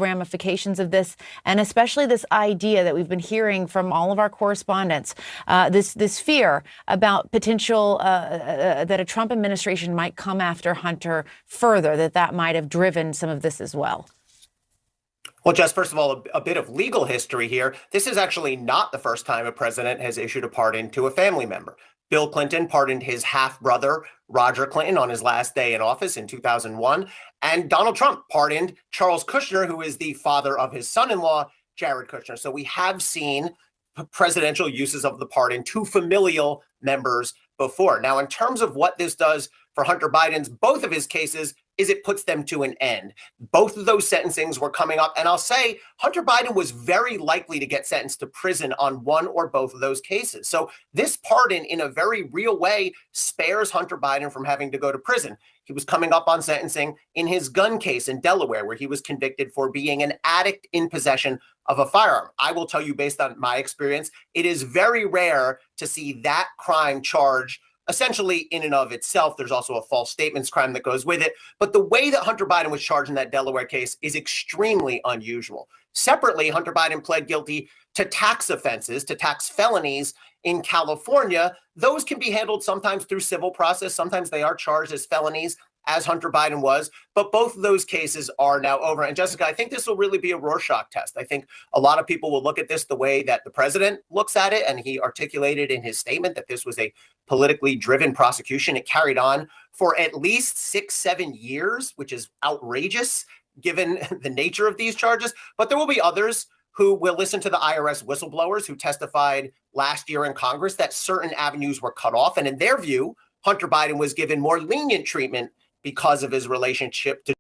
ramifications of this, and especially this idea that we've been hearing from all of our correspondents, this fear about potential that a Trump administration might come after Hunter further, that might have driven some of this as well? Well, Jess, first of all, a bit of legal history here. This is actually not the first time a president has issued a pardon to a family member. Bill Clinton pardoned his half-brother, Roger Clinton, on his last day in office in 2001. And Donald Trump pardoned Charles Kushner, who is the father of his son-in-law, Jared Kushner. So we have seen presidential uses of the pardon to familial members before. Now, in terms of what this does for Hunter Biden's, both of his cases, is it puts them to an end. Both of those sentencings were coming up. And I'll say Hunter Biden was very likely to get sentenced to prison on one or both of those cases. So this pardon, in a very real way, spares Hunter Biden from having to go to prison. He was coming up on sentencing in his gun case in Delaware, where he was convicted for being an addict in possession of a firearm. I will tell you, based on my experience, it is very rare to see that crime charged essentially in and of itself. There's also a false statements crime that goes with it. But the way that Hunter Biden was charged in that Delaware case is extremely unusual. Separately, Hunter Biden pled guilty to tax offenses, to tax felonies in California. Those can be handled sometimes through civil process. Sometimes they are charged as felonies, as Hunter Biden was, but both of those cases are now over. And Jessica, I think this will really be a Rorschach test. I think a lot of people will look at this the way that the president looks at it, and he articulated in his statement that this was a politically driven prosecution. It carried on for at least 6-7 years, which is outrageous given the nature of these charges. But there will be others who will listen to the IRS whistleblowers who testified last year in Congress that certain avenues were cut off. And in their view, Hunter Biden was given more lenient treatment because of his relationship to